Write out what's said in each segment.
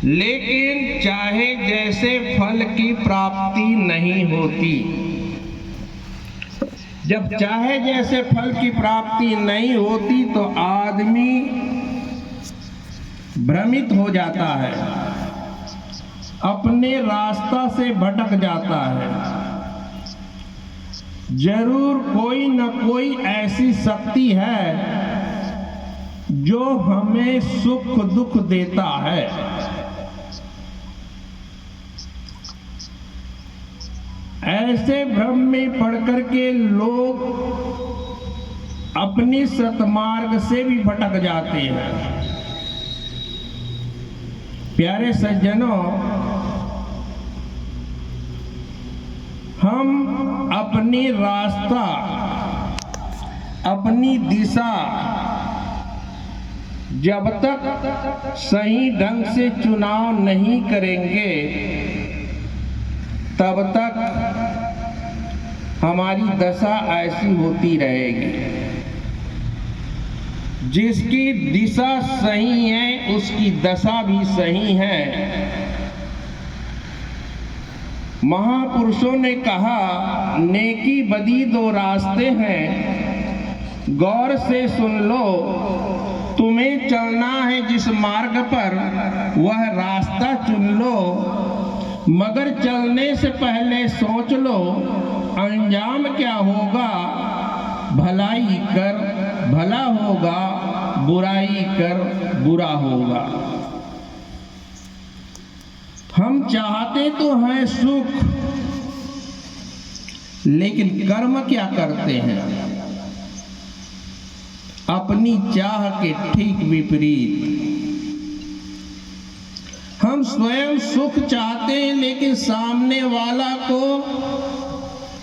लेकिन चाहे जैसे फल की प्राप्ति नहीं होती। जब चाहे जैसे फल की प्राप्ति नहीं होती तो आदमी भ्रमित हो जाता है, अपने रास्ता से भटक जाता है। जरूर कोई न कोई ऐसी शक्ति है जो हमें सुख दुख देता है। ऐसे भ्रम में पड़कर के लोग अपनी सतमार्ग से भी भटक जाते हैं। प्यारे सज्जनों, हम अपनी रास्ता, अपनी दिशा जब तक सही ढंग से चुनाव नहीं करेंगे तब तक हमारी दशा ऐसी होती रहेगी। जिसकी दिशा सही है उसकी दशा भी सही है। महापुरुषों ने कहा, नेकी बदी दो रास्ते हैं, गौर से सुन लो। तुम्हें चलना है जिस मार्ग पर वह रास्ता चुन लो, मगर चलने से पहले सोच लो अंजाम क्या होगा। भलाई कर भला होगा, बुराई कर बुरा होगा। हम चाहते तो हैं सुख, लेकिन कर्म क्या करते हैं? अपनी चाह के ठीक विपरीत। हम स्वयं सुख चाहते हैं लेकिन सामने वाला को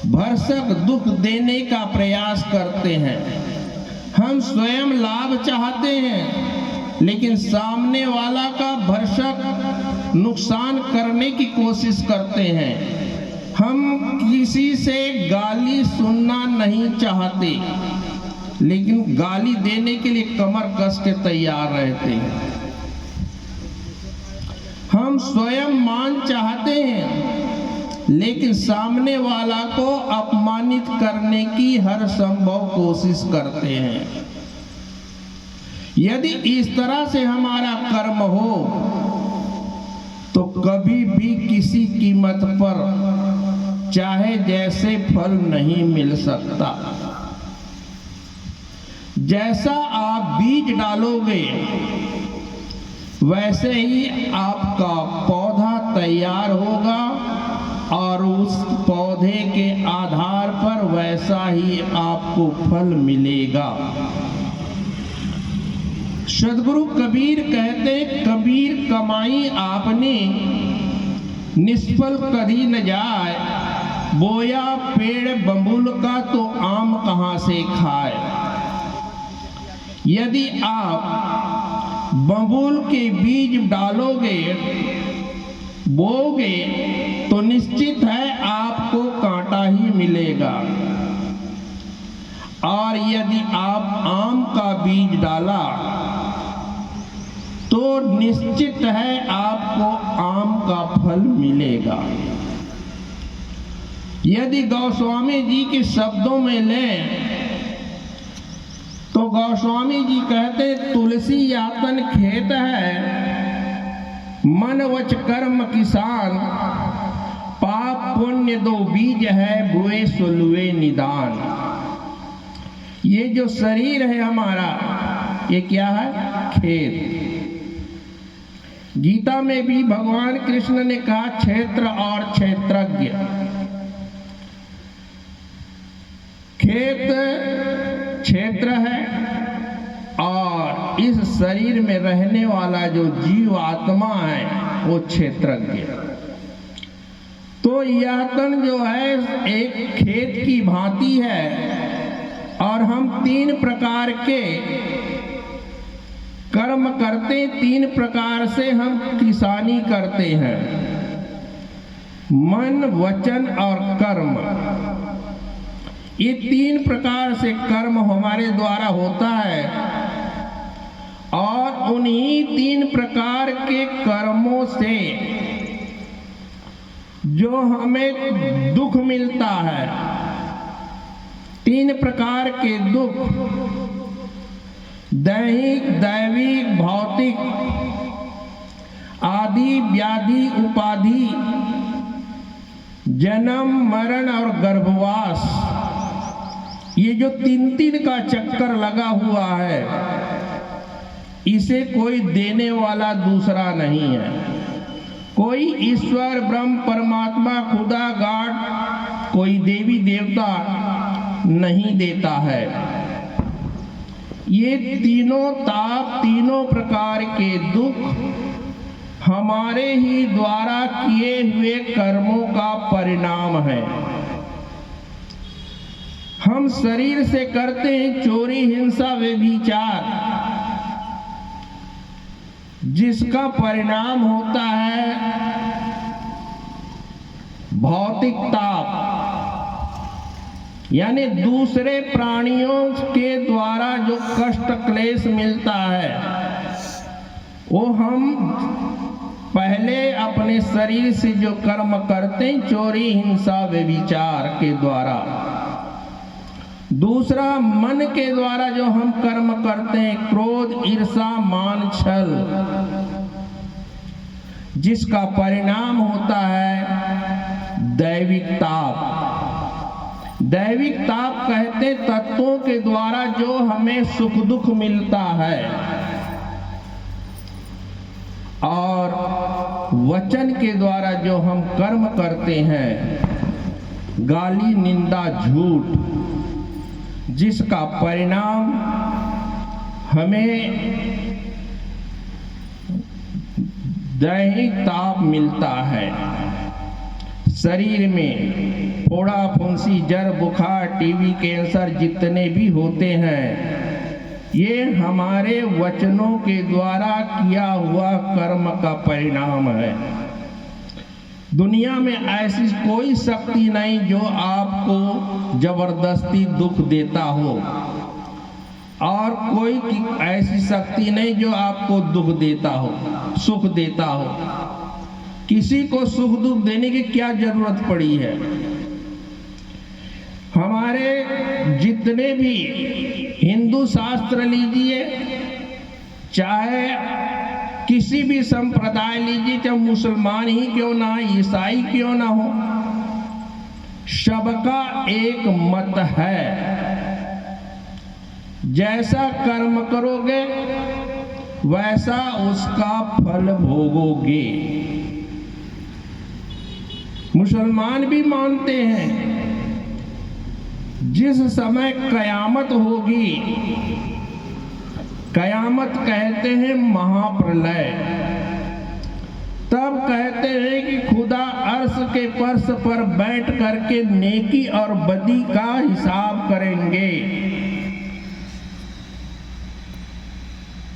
भरसक दुख देने का प्रयास करते हैं। हम स्वयं लाभ चाहते हैं लेकिन सामने वाला का भरसक नुकसान करने की कोशिश करते हैं। हम किसी से गाली सुनना नहीं चाहते लेकिन गाली देने के लिए कमर कस के तैयार रहते हैं। हम स्वयं मान चाहते हैं लेकिन सामने वाला को अपमानित करने की हर संभव कोशिश करते हैं। यदि इस तरह से हमारा कर्म हो तो कभी भी किसी कीमत पर चाहे जैसे फल नहीं मिल सकता। जैसा आप बीज डालोगे वैसे ही आपका पौधा तैयार होगा और उस पौधे के आधार पर वैसा ही आपको फल मिलेगा। सदगुरु कबीर कहते, कबीर कमाई आपने निष्फल कभी न जाए, बोया पेड़ बबूल का तो आम कहाँ से खाए। यदि आप बबूल के बीज डालोगे, बोगे तो निश्चित है आपको कांटा ही मिलेगा, और यदि आप आम का बीज डाला तो निश्चित है आपको आम का फल मिलेगा। यदि गोस्वामी जी के शब्दों में लें तो गोस्वामी जी कहते, तुलसी यातन खेत है, मन वच कर्म किसान, पाप पुण्य दो बीज है, बुए सुलुए निदान। ये जो शरीर है हमारा, ये क्या है? खेत। गीता में भी भगवान कृष्ण ने कहा, क्षेत्र और क्षेत्रज्ञ। खेत क्षेत्र है और इस शरीर में रहने वाला जो जीव आत्मा है वो क्षेत्रज्ञ। तो यह तन जो है एक खेत की भांति है और हम तीन प्रकार के कर्म करते, तीन प्रकार से हम किसानी करते हैं, मन, वचन और कर्म। ये तीन प्रकार से कर्म हमारे द्वारा होता है और उन्हीं तीन प्रकार के कर्मों कर्मों से जो हमें दुख मिलता है, 3 प्रकार के दुख, दैहिक, दैविक, भौतिक, आदि व्याधि उपाधि, जन्म मरण और गर्भवास, ये जो 3 का चक्कर लगा हुआ है, इसे कोई देने वाला दूसरा नहीं है। कोई ईश्वर ब्रह्म परमात्मा खुदा गॉड, कोई देवी देवता नहीं देता है। ये तीनों ताप, तीनों प्रकार के दुख हमारे ही द्वारा किए हुए कर्मों का परिणाम है। हम शरीर से करते हैं चोरी, हिंसा, व्यभिचार, जिसका परिणाम होता है भौतिक ताप, यानी दूसरे प्राणियों के द्वारा जो कष्ट क्लेश मिलता है, वो हम पहले अपने शरीर से जो कर्म करते हैं, चोरी, हिंसा, व्यभिचार के द्वारा। दूसरा मन के द्वारा जो हम कर्म करते हैं, क्रोध, ईर्षा, मान, छल, जिसका परिणाम होता है दैविक ताप। दैविक ताप कहते तत्वों के द्वारा जो हमें सुख दुख मिलता है, और वचन के द्वारा जो हम कर्म करते हैं, गाली, निंदा, झूठ, जिसका परिणाम हमें दैहिक ताप मिलता है। शरीर में फोड़ा, फुंसी, जर, बुखार, टीबी, कैंसर जितने भी होते हैं, ये हमारे वचनों के द्वारा किया हुआ कर्म का परिणाम है। दुनिया में ऐसी कोई शक्ति नहीं जो आपको जबरदस्ती दुख देता हो, और कोई ऐसी शक्ति नहीं जो आपको दुख देता हो, सुख देता हो। किसी को सुख दुख देने की क्या जरूरत पड़ी है? हमारे जितने भी हिंदू शास्त्र लीजिए, चाहे किसी भी संप्रदाय लीजिए, चाहे मुसलमान ही क्यों ना, ईसाई क्यों ना हो, सबका एक मत है, जैसा कर्म करोगे वैसा उसका फल भोगोगे। मुसलमान भी मानते हैं जिस समय कयामत होगी, कयामत कहते हैं महाप्रलय, तब कहते हैं कि खुदा अर्श के फर्श पर बैठ करके नेकी और बदी का हिसाब करेंगे।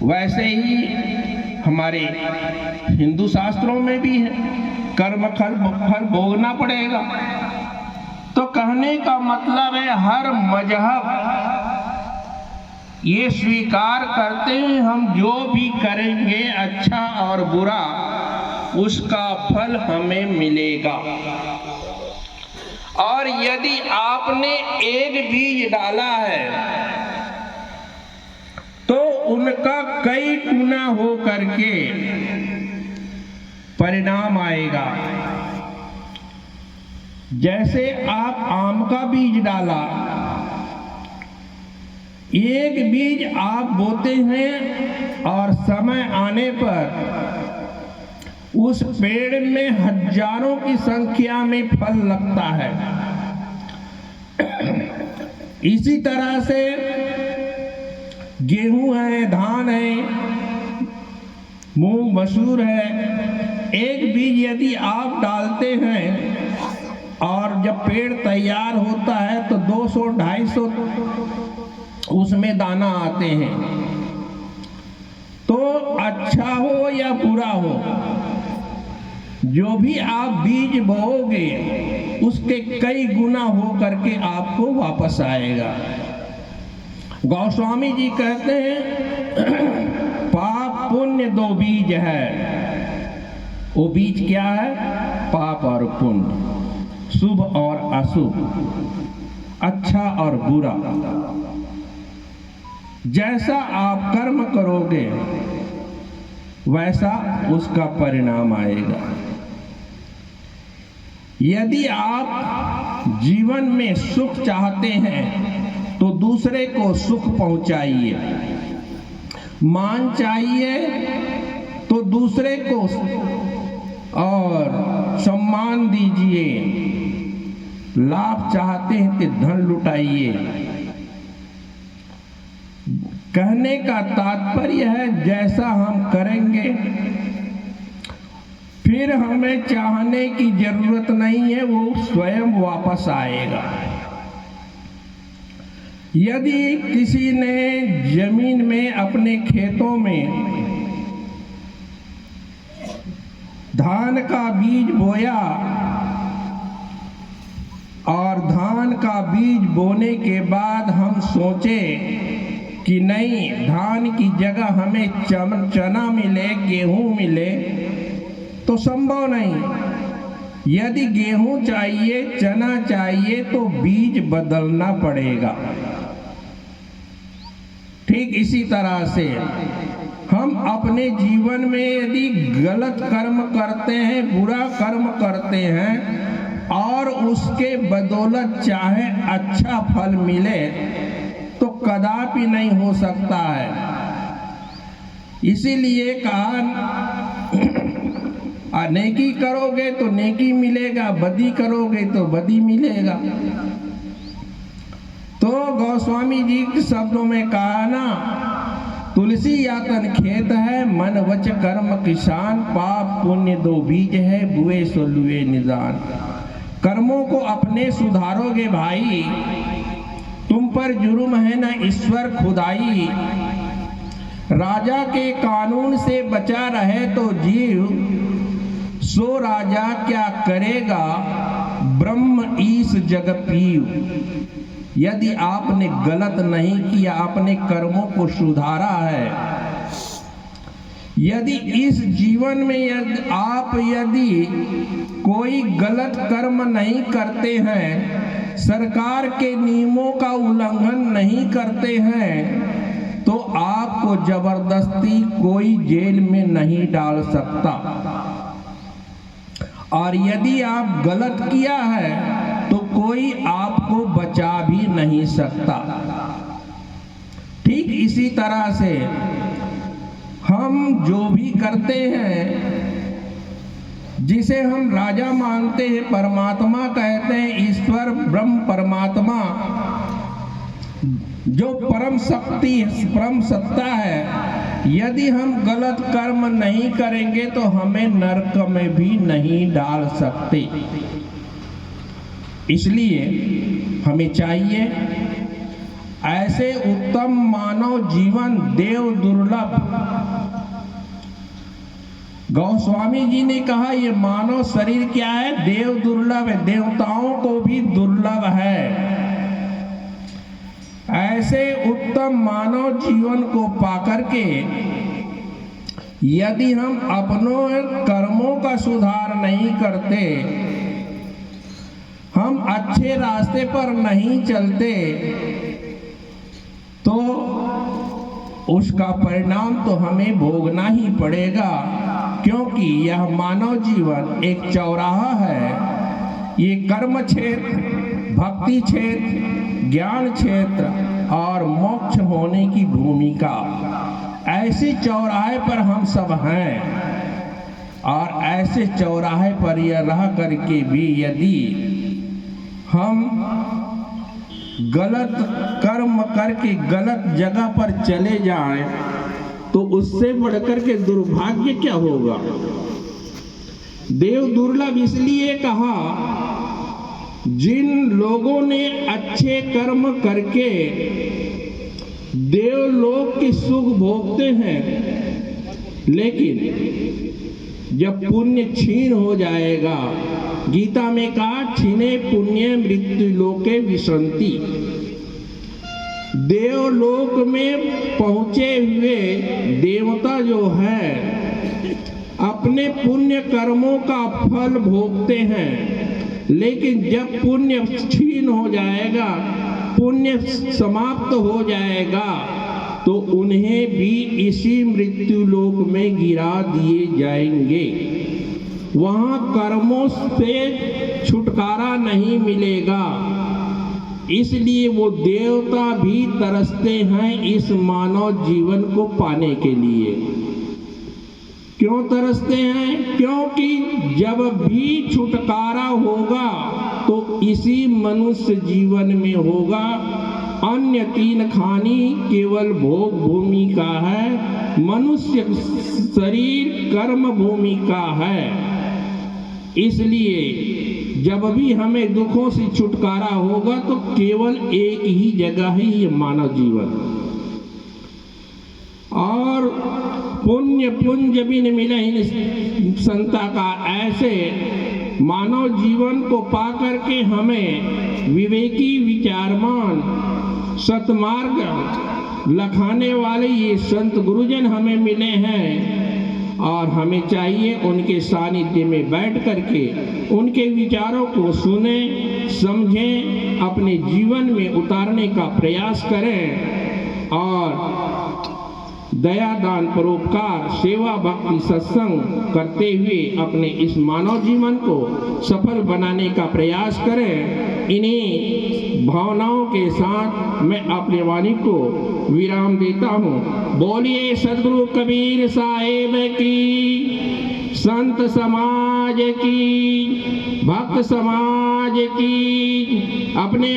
वैसे ही हमारे हिंदू शास्त्रों में भी है, कर्म फल भोगना पड़ेगा। तो कहने का मतलब है हर मजहब ये स्वीकार करते हैं, हम जो भी करेंगे अच्छा और बुरा, उसका फल हमें मिलेगा। और यदि आपने एक बीज डाला है तो उनका कई गुना हो करके परिणाम आएगा। जैसे आप आम का बीज डाला, एक बीज आप बोते हैं और समय आने पर उस पेड़ में हजारों की संख्या में फल लगता है। इसी तरह से गेहूं है, धान है, मूंग मसूर है, एक बीज यदि आप डालते हैं और जब पेड़ तैयार होता है तो 200-250 उसमें दाना आते हैं। तो अच्छा हो या बुरा हो, जो भी आप बीज बोओगे उसके कई गुना हो करके आपको वापस आएगा। गोस्वामी जी कहते हैं पाप पुण्य 2 बीज है, वो बीज क्या है? पाप और पुण्य, शुभ और अशुभ, अच्छा और बुरा। जैसा आप कर्म करोगे वैसा उसका परिणाम आएगा। यदि आप जीवन में सुख चाहते हैं तो दूसरे को सुख पहुंचाइए, मान चाहिए तो दूसरे को और सम्मान दीजिए, लाभ चाहते हैं तो धन लुटाइए। कहने का तात्पर्य है जैसा हम करेंगे फिर हमें चाहने की जरूरत नहीं है, वो स्वयं वापस आएगा। यदि किसी ने जमीन में अपने खेतों में धान का बीज बोया और धान का बीज बोने के बाद हम सोचे कि नहीं, धान की जगह हमें चना मिले, गेहूं मिले, तो संभव नहीं। यदि गेहूं चाहिए, चना चाहिए तो बीज बदलना पड़ेगा। ठीक इसी तरह से हम अपने जीवन में यदि गलत कर्म करते हैं, बुरा कर्म करते हैं और उसके बदौलत चाहे अच्छा फल मिले तो कदापि नहीं हो सकता है। इसीलिए कहा नेकी करोगे तो नेकी मिलेगा, बदी करोगे तो बदी मिलेगा। तो गोस्वामी जी के शब्दों में कहा ना, तुलसी यातन खेत है, मन वच कर्म किसान, पाप पुण्य दो बीज है, बुए सो लुए निदान। कर्मों को अपने सुधारोगे भाई, तुम पर जुर्म है ना ईश्वर खुदाई। राजा के कानून से बचा रहे तो जीव, सो राजा क्या करेगा, ब्रह्म ईश जग पीव। यदि आपने गलत नहीं किया, अपने कर्मों को सुधारा है, यदि इस जीवन में यदि कोई गलत कर्म नहीं करते हैं, सरकार के नियमों का उल्लंघन नहीं करते हैं, तो आपको जबरदस्ती कोई जेल में नहीं डाल सकता। और यदि आप गलत किया है तो कोई आपको बचा भी नहीं सकता। ठीक इसी तरह से हम जो भी करते हैं, जिसे हम राजा मानते हैं, परमात्मा कहते हैं, ईश्वर ब्रह्म परमात्मा जो परम शक्ति परम सत्ता है, यदि हम गलत कर्म नहीं करेंगे तो हमें नरक में भी नहीं डाल सकते। इसलिए हमें चाहिए ऐसे उत्तम मानव जीवन देव दुर्लभ। गोस्वामी जी ने कहा ये मानव शरीर क्या है, देव दुर्लभ है, देवताओं को भी दुर्लभ है। ऐसे उत्तम मानव जीवन को पाकर के यदि हम अपनों कर्मों का सुधार नहीं करते, हम अच्छे रास्ते पर नहीं चलते, तो उसका परिणाम तो हमें भोगना ही पड़ेगा। क्योंकि यह मानव जीवन एक चौराहा है। ये कर्म क्षेत्र, भक्ति क्षेत्र, ज्ञान क्षेत्र और मोक्ष होने की भूमिका, ऐसे चौराहे पर हम सब हैं। और ऐसे चौराहे पर यह रह करके भी यदि हम गलत कर्म करके गलत जगह पर चले जाएं तो उससे बढ़कर के दुर्भाग्य क्या होगा। देव दुर्लभ इसलिए कहा, जिन लोगों ने अच्छे कर्म करके देवलोक की सुख भोगते हैं, लेकिन जब पुण्य छीन हो जाएगा, गीता में कहा छीने पुण्य मृत्यु लोके विसंति। देवलोक में पहुंचे हुए देवता जो है अपने पुण्य कर्मों का फल भोगते हैं, लेकिन जब पुण्य क्षीण हो जाएगा, पुण्य समाप्त हो जाएगा, तो उन्हें भी इसी मृत्यु लोक में गिरा दिए जाएंगे। वहां कर्मों से छुटकारा नहीं मिलेगा। इसलिए वो देवता भी तरसते हैं इस मानव जीवन को पाने के लिए। क्यों तरसते हैं? क्योंकि जब भी छुटकारा होगा तो इसी मनुष्य जीवन में होगा। अन्य तीन खानी केवल भोग भूमि का है, मनुष्य शरीर कर्म भूमि का है। इसलिए जब भी हमें दुखों से छुटकारा होगा तो केवल एक ही जगह है, ये मानव जीवन। और पुण्य पुंज बिन मिलहि संता का, ऐसे मानव जीवन को पाकर के हमें विवेकी विचारमान सतमार्ग लखाने वाले ये संत गुरुजन हमें मिले हैं, और हमें चाहिए उनके सानिध्य में बैठ करके उनके विचारों को सुने, समझें, अपने जीवन में उतारने का प्रयास करें और दया दान परोपकार सेवा भक्ति सत्संग करते हुए अपने इस मानव जीवन को सफल बनाने का प्रयास करें। इन्हीं भावनाओं के साथ मैं अपने वाणी को विराम देता हूँ। बोलिए सद्गुरु कबीर साहेब की, संत समाज की, भक्त समाज की। अपने